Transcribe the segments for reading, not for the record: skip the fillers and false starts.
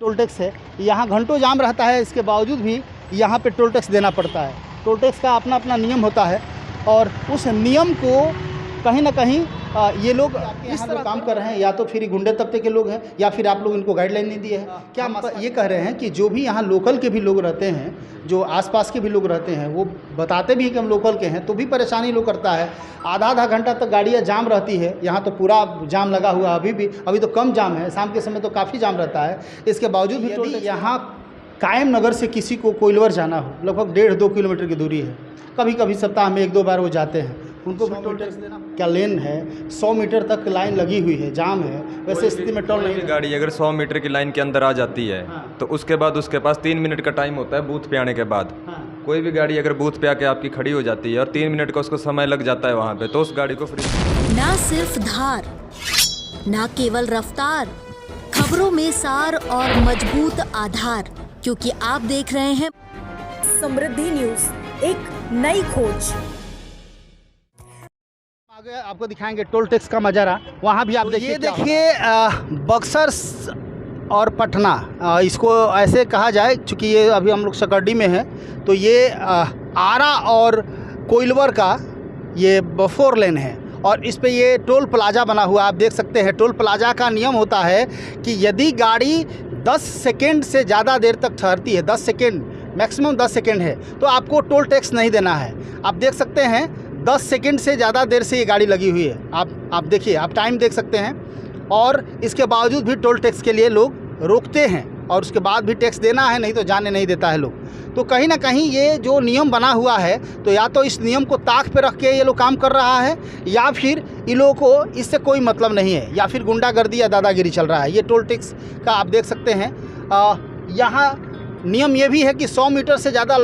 Toll tax है। यहाँ घंटों जाम रहता है, इसके बावजूद भी यहाँ पे टोल टैक्स देना पड़ता है। टोल टैक्स का अपना अपना नियम होता है और उस नियम को कहीं ना कहीं ये लोग इस तरह काम कर रहे हैं, या तो फिर गुंडे तबके के लोग हैं या फिर आप लोग इनको गाइडलाइन नहीं दिए हैं। क्या हम ये कह रहे हैं कि जो भी यहाँ लोकल के भी लोग रहते हैं, जो आसपास के भी लोग रहते हैं, वो बताते भी हैं कि हम लोकल के हैं, तो भी परेशानी लोग करता है। आधा घंटा तक गाड़ियाँ जाम रहती है। यहाँ तो पूरा जाम लगा हुआ है, अभी तो कम जाम है, शाम के समय तो काफ़ी जाम रहता है। इसके बावजूद भी यदि यहाँ कायम नगर से किसी को कोइलवर जाना हो, लगभग 1.5-2 किलोमीटर की दूरी है, कभी कभी सप्ताह में 1-2 बार वो जाते हैं, उनको भी टोल टैक्स देना। क्या लेन है, 100 मीटर तक लाइन लगी हुई है, जाम है, वैसे स्थिति में टोल नहीं। गाड़ी अगर 100 मीटर की लाइन के अंदर आ जाती है तो उसके बाद उसके पास 3 मिनट का टाइम होता है बूथ पे आने के बाद। कोई भी गाड़ी अगर बूथ पे आके आपकी खड़ी हो जाती है और 3 मिनट का उसको समय लग जाता है वहाँ पे, तो उस गाड़ी को फ्री। ना सिर्फ धार, ना केवल रफ्तार, खबरों में सार और मजबूत आधार, क्योंकि आप देख रहे हैं समृद्धि न्यूज, एक नई खोज। आगे आपको दिखाएंगे टोल टैक्स का नज़ारा। वहाँ भी आप देखिए, ये देखिए बक्सर और पटना, इसको ऐसे कहा जाए चूँकि ये अभी हम लोग सकर्डी में हैं, तो ये आरा और कोइलवर का ये 4 लेन है और इस पे ये टोल प्लाजा बना हुआ। आप देख सकते हैं टोल प्लाजा का नियम होता है कि यदि गाड़ी 10 सेकेंड से ज़्यादा देर तक ठहरती है, 10 सेकेंड मैक्सिमम 10 सेकेंड है, तो आपको टोल टैक्स नहीं देना है। आप देख सकते हैं 10 सेकेंड से ज़्यादा देर से ये गाड़ी लगी हुई है। आप देखिए, आप टाइम देख सकते हैं, और इसके बावजूद भी टोल टैक्स के लिए लोग रोकते हैं और उसके बाद भी टैक्स देना है, नहीं तो जाने नहीं देता है लोग। तो कहीं ना कहीं ये जो नियम बना हुआ है, तो या तो इस नियम को ताक पे रख के ये लोग काम कर रहा है, या फिर इन लोगों को इससे कोई मतलब नहीं है, या फिर गुंडागर्दी या दादागिरी चल रहा है। ये टोल टैक्स का आप देख सकते हैं। यहाँ नियम ये भी है कि 100 मीटर से ज़्यादा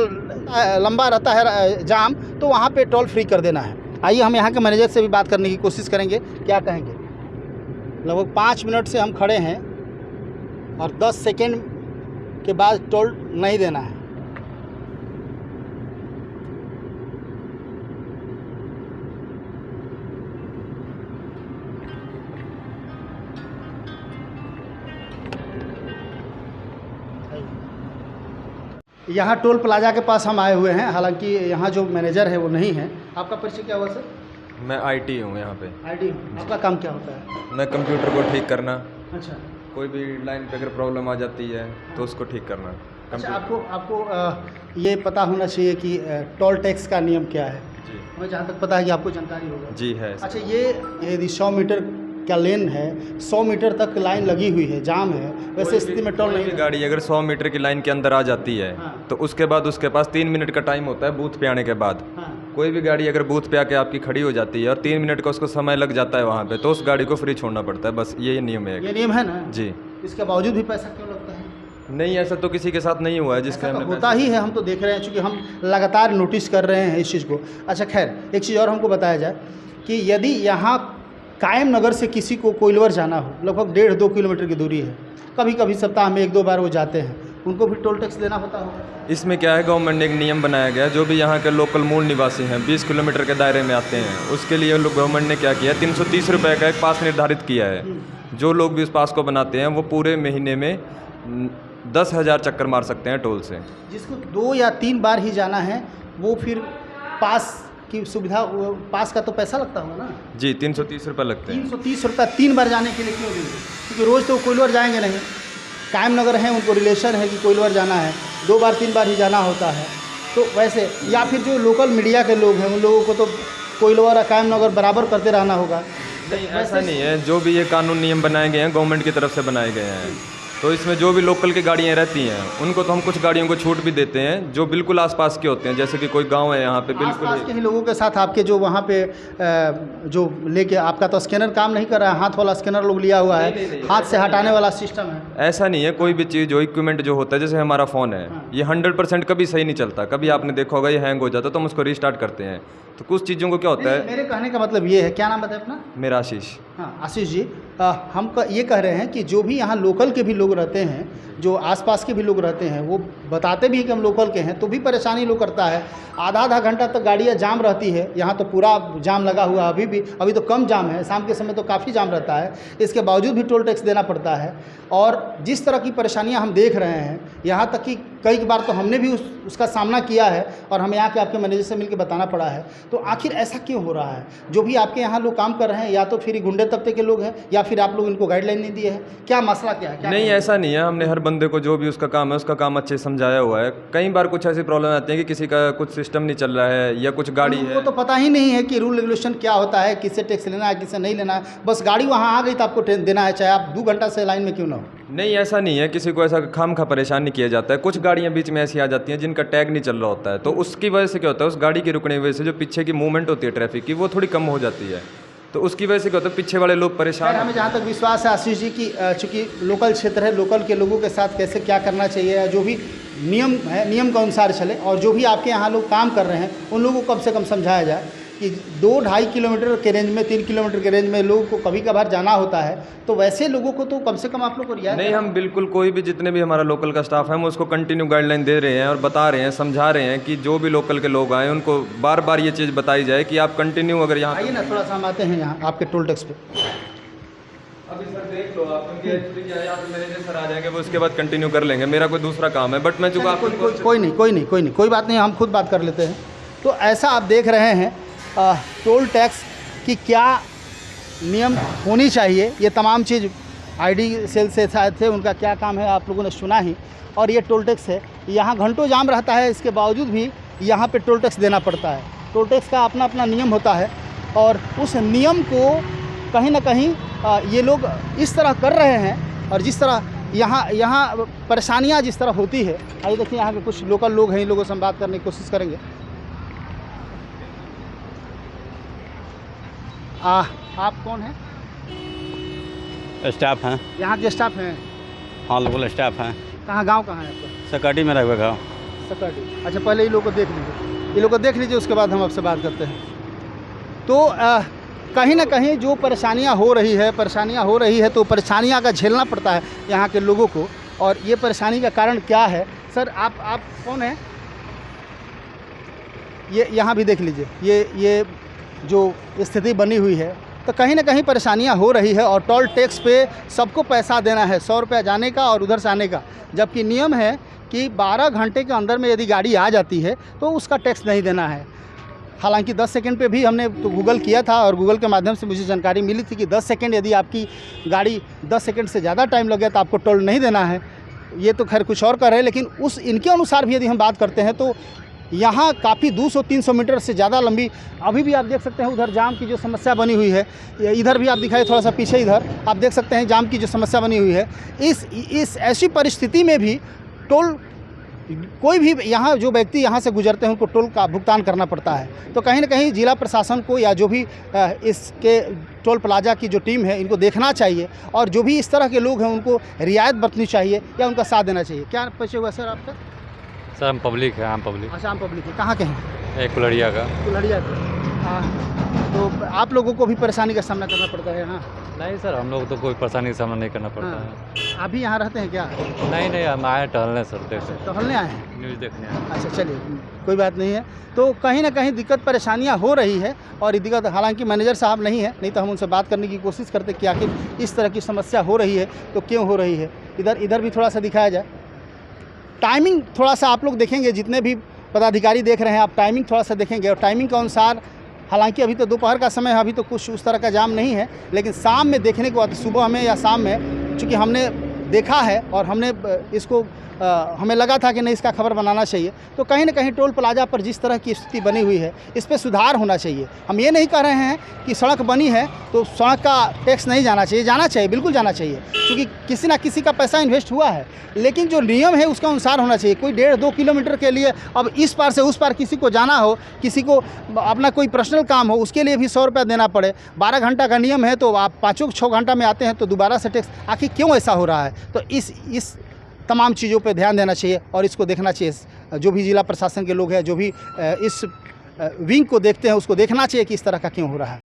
लंबा रहता है जाम, तो वहाँ पे टोल फ्री कर देना है। आइए हम यहाँ के मैनेजर से भी बात करने की कोशिश करेंगे, क्या कहेंगे। लगभग 5 मिनट से हम खड़े हैं और 10 सेकेंड के बाद टोल नहीं देना है। यहाँ टोल प्लाजा के पास हम आए हुए हैं, हालांकि यहाँ जो मैनेजर है वो नहीं है। आपका परिचय क्या हुआ सर? मैं आईटी हूँ यहाँ पे। आईटी? आपका काम क्या होता है? मैं कंप्यूटर को ठीक करना। अच्छा। कोई भी लाइन पे अगर प्रॉब्लम आ जाती है तो उसको ठीक करना। अच्छा, आपको ये पता होना चाहिए कि टोल टैक्स का नियम क्या है। जी, हमें जहाँ तक पता है कि आपको जानकारी होगा। जी है। अच्छा, ये यदि 100 मीटर का लेन है, 100 मीटर तक लाइन लगी हुई है, जाम है, वैसे स्थिति में टोल नहीं। गाड़ी अगर 100 मीटर की लाइन के अंदर आ जाती है तो उसके बाद उसके पास 3 मिनट का टाइम होता है बूथ पे आने के बाद। कोई भी गाड़ी अगर बूथ पे आके आपकी खड़ी हो जाती है और 3 मिनट का उसको समय लग जाता है वहाँ पे, तो उस गाड़ी को फ्री छोड़ना पड़ता है। बस ये नियम है। ये नियम है ना जी। इसके बावजूद भी पैसा क्यों लगता है? नहीं, ऐसा तो किसी के साथ नहीं हुआ है जिसका होता ही है, हम तो देख रहे हैं, चूँकि हम लगातार नोटिस कर रहे हैं इस चीज़ को। अच्छा खैर, एक चीज़ और हमको बताया जाए कि यदि यहाँ कायम नगर से किसी को कोइलवर जाना हो, लगभग 1.5-2 किलोमीटर की दूरी है, कभी कभी सप्ताह में 1-2 बार वो जाते हैं, उनको भी टोल टैक्स देना होता होगा। इसमें क्या है, गवर्नमेंट ने एक नियम बनाया गया, जो भी यहाँ के लोकल मूल निवासी हैं 20 किलोमीटर के दायरे में आते हैं, उसके लिए गवर्नमेंट ने क्या किया, 330 रुपये का एक पास निर्धारित किया है। जो लोग भी उस पास को बनाते हैं वो पूरे महीने में 10,000 चक्कर मार सकते हैं टोल से। जिसको 2 या 3 बार ही जाना है, वो फिर पास की सुविधा, पास का तो पैसा लगता होगा ना? जी, 330 रुपये लगते हैं। 330 रुपये 3 बार जाने के लिए क्यों देंगे? क्योंकि रोज़ तो कोइलवर जाएंगे नहीं। कायम नगर है, उनको रिलेशन है कि कोइलवर जाना है, 2 बार 3 बार ही जाना होता है। तो वैसे, या फिर जो लोकल मीडिया के लोग हैं, उन लोगों को तो कोइलवर और कायम नगर बराबर करते रहना होगा। नहीं, ऐसा नहीं है। जो भी ये कानून नियम बनाए गए हैं, गवर्नमेंट की तरफ से बनाए गए हैं, तो इसमें जो भी लोकल की गाड़ियाँ रहती हैं उनको तो हम कुछ गाड़ियों को छूट भी देते हैं जो बिल्कुल आसपास के होते हैं। जैसे कि कोई गांव है यहाँ पे, बिल्कुल आसपास के ही लोगों के साथ आपके जो वहाँ पे जो लेके, आपका तो स्कैनर काम नहीं कर रहा है, हाथ वाला स्कैनर लोग लिया हुआ है, हाथ से हटाने वाला सिस्टम है। ऐसा नहीं है। कोई भी चीज़ जो इक्विपमेंट जो होता है, जैसे हमारा फ़ोन है, ये 100% कभी सही नहीं चलता। कभी आपने देखा होगा ये हैंग हो जाता है, तो हम उसको रिस्टार्ट करते हैं। तो कुछ चीज़ों को क्या होता है, मेरे कहने का मतलब ये है, क्या नाम बताए अपना? मेरा आशीष। हाँ, आशीष जी, ये कह रहे हैं कि जो भी यहाँ लोकल के भी लोग रहते हैं, जो आसपास के भी लोग रहते हैं, वो बताते भी हैं कि हम लोकल के हैं, तो भी परेशानी लोग करता है। आधा घंटा तक गाड़ियाँ जाम रहती है, यहाँ तो पूरा जाम लगा हुआ है। अभी तो कम जाम है, शाम के समय तो काफ़ी जाम रहता है। इसके बावजूद भी टोल टैक्स देना पड़ता है। और जिस तरह की परेशानियाँ हम देख रहे हैं, यहाँ तक कि कई बार तो हमने भी उसका सामना किया है और हमें यहाँ के आपके मैनेजर से मिलकर बताना पड़ा है। तो आखिर ऐसा क्यों हो रहा है? जो भी आपके यहाँ लोग काम कर रहे हैं, या तो फिर गुंडे तबके के लोग हैं, या फिर आप लोग इनको गाइडलाइन नहीं दिए हैं, क्या मसला क्या है? नहीं, ऐसा नहीं है। हमने हर बंदे को जो भी उसका काम है उसका काम अच्छे से समझाया हुआ है। कई बार कुछ ऐसी प्रॉब्लम आती है कि किसी का कुछ सिस्टम नहीं चल रहा है या कुछ गाड़ी है, वो तो पता ही नहीं है कि रूल रेगुलेशन क्या होता है, किससे टैक्स लेना है, किससे नहीं लेना है। बस गाड़ी वहाँ आ गई तो आपको देना है, चाहे आप 2 घंटा से लाइन में क्यों ना हो। नहीं, ऐसा नहीं है। किसी को ऐसा खामखा परेशान नहीं किया जाता है। कुछ गाड़ियाँ बीच में ऐसी आ जाती हैं जिनका टैग नहीं चल रहा होता है, तो उसकी वजह से क्या होता है, उस गाड़ी की रुकने की वजह से जो पीछे की मूवमेंट होती है ट्रैफिक की, वो थोड़ी कम हो जाती है। तो उसकी वजह से क्या होता है, पीछे वाले लोग परेशान। हमें जहाँ तक विश्वास है आशीष जी की, चूँकि लोकल क्षेत्र है, लोकल के लोगों के साथ कैसे क्या करना चाहिए, या जो भी नियम है नियम के अनुसार चले, और जो भी आपके यहाँ लोग काम कर रहे हैं उन लोगों को कम से कम समझाया जाए कि 2-2.5 किलोमीटर के रेंज में, 3 किलोमीटर के रेंज में लोगों को कभी कभार जाना होता है। तो वैसे लोगों को तो कम से कम आप लोग को रियायत नहीं, हम बिल्कुल कोई भी जितने भी हमारा लोकल का स्टाफ है हम उसको कंटिन्यू गाइडलाइन दे रहे हैं और बता रहे हैं, समझा रहे हैं कि जो भी लोकल के लोग आए उनको बार बार ये चीज़ बताई जाए कि आप कंटिन्यू अगर यहाँ आइए ना, थोड़ा सा हम आते हैं यहाँ आपके टोल टैक्स पे। अभी सर देख लो आप, क्योंकि एक्चुअली क्या है, यहाँ पे मैनेजर सर आ जाएंगे, वो उसके बाद कंटिन्यू कर लेंगे। मेरा कोई दूसरा काम है, बट मैं चूँकि आपको कोई बात नहीं, हम खुद बात कर लेते हैं। तो ऐसा आप देख रहे हैं टोल टैक्स की क्या नियम होनी चाहिए, ये तमाम चीज़ आईडी सेल से शायद थे, उनका क्या काम है आप लोगों ने सुना ही। और ये टोल टैक्स है, यहाँ घंटों जाम रहता है, इसके बावजूद भी यहाँ पे टोल टैक्स देना पड़ता है। टोल टैक्स का अपना अपना नियम होता है, और उस नियम को कहीं ना कहीं ये लोग इस तरह कर रहे हैं। और जिस तरह यहाँ परेशानियाँ जिस तरह होती है, आइए देखिए यहाँ के कुछ लोकल लोग हैं, इन लोगों से हम बात करने की कोशिश करेंगे। आप कौन हैं? स्टाफ हैं, यहाँ के स्टाफ हैं? हाँ लोकल स्टाफ हैं। कहाँ, गांव कहाँ है आपका? सकटी में रहे गाँव। सकटी, अच्छा। पहले ये लोग को देख लीजिए, ये लोग को देख लीजिए, उसके बाद हम आपसे बात करते हैं। तो कहीं ना कहीं जो परेशानियाँ हो रही है तो परेशानियाँ का झेलना पड़ता है यहाँ के लोगों को। और ये परेशानी का कारण क्या है? सर आप कौन हैं? ये यहाँ भी देख लीजिए, ये जो स्थिति बनी हुई है, तो कहीं ना कहीं परेशानियां हो रही है। और टोल टैक्स पे सबको पैसा देना है, 100 रुपया जाने का और उधर से आने का, जबकि नियम है कि 12 घंटे के अंदर में यदि गाड़ी आ जाती है तो उसका टैक्स नहीं देना है। हालांकि 10 सेकंड पे भी हमने तो गूगल किया था, और गूगल के माध्यम से मुझे जानकारी मिली थी कि 10 सेकंड यदि आपकी गाड़ी 10 सेकंड से ज़्यादा टाइम लगे तो आपको टोल नहीं देना है। ये तो खैर कुछ और कर रहे हैं, लेकिन इनके अनुसार भी यदि हम बात करते हैं तो यहाँ काफ़ी 200-300 मीटर से ज़्यादा लंबी, अभी भी आप देख सकते हैं उधर जाम की जो समस्या बनी हुई है। इधर भी आप दिखाए थोड़ा सा पीछे, इधर आप देख सकते हैं जाम की जो समस्या बनी हुई है। इस ऐसी परिस्थिति में भी टोल, कोई भी यहाँ जो व्यक्ति यहाँ से गुजरते हैं उनको टोल का भुगतान करना पड़ता है। तो कहीं ना कहीं जिला प्रशासन को, या जो भी इसके टोल प्लाजा की जो टीम है, इनको देखना चाहिए, और जो भी इस तरह के लोग हैं उनको रियायत बरतनी चाहिए या उनका साथ देना चाहिए। क्या परिचय हुआ सर आपका? सर हम पब्लिक है, आम पब्लिक। अच्छा, आम पब्लिक है। कहाँ के हैं? एक कुलड़िया का। कुल्हड़िया के। हाँ, तो आप लोगों को भी परेशानी का सामना करना पड़ता है? हाँ। नहीं सर, हम लोग तो कोई परेशानी का सामना नहीं करना पड़ता है। आप भी यहाँ रहते हैं क्या? नहीं, हम आए टहलने सर, देखते टहलने आए हैं? न्यूज़ देखने आए। अच्छा, चलिए, कोई बात नहीं है। तो कहीं ना कहीं दिक्कत परेशानियाँ हो रही है, और ये दिक्कत, हालांकि मैनेजर साहब नहीं है, नहीं तो हम उनसे बात करने की कोशिश करते कि आखिर इस तरह की समस्या हो रही है तो क्यों हो रही है। इधर भी थोड़ा सा दिखाया जाए। टाइमिंग थोड़ा सा आप लोग देखेंगे, जितने भी पदाधिकारी देख रहे हैं, आप टाइमिंग थोड़ा सा देखेंगे, और टाइमिंग के अनुसार, हालांकि अभी तो दोपहर का समय है, अभी तो कुछ उस तरह का जाम नहीं है, लेकिन शाम में देखने को, सुबह में या शाम में, चूँकि हमने देखा है और हमने इसको हमें लगा था कि नहीं, इसका खबर बनाना चाहिए। तो कहीं ना कहीं टोल प्लाजा पर जिस तरह की स्थिति बनी हुई है, इस पर सुधार होना चाहिए। हम ये नहीं कह रहे हैं कि सड़क बनी है तो सड़क का टैक्स नहीं जाना चाहिए, जाना चाहिए, बिल्कुल जाना चाहिए, क्योंकि किसी ना किसी का पैसा इन्वेस्ट हुआ है। लेकिन जो नियम है उसके अनुसार होना चाहिए। कोई 1.5-2 किलोमीटर के लिए अब इस पार से उस पार किसी को जाना हो, किसी को अपना कोई पर्सनल काम हो, उसके लिए भी 100 रुपया देना पड़े। 12 घंटा का नियम है, तो आप 5-6 घंटा में आते हैं तो दोबारा से टैक्स, आखिर क्यों ऐसा हो रहा है? तो इस तमाम चीज़ों पे ध्यान देना चाहिए, और इसको देखना चाहिए। जो भी जिला प्रशासन के लोग हैं, जो भी इस विंग को देखते हैं, उसको देखना चाहिए कि इस तरह का क्यों हो रहा है।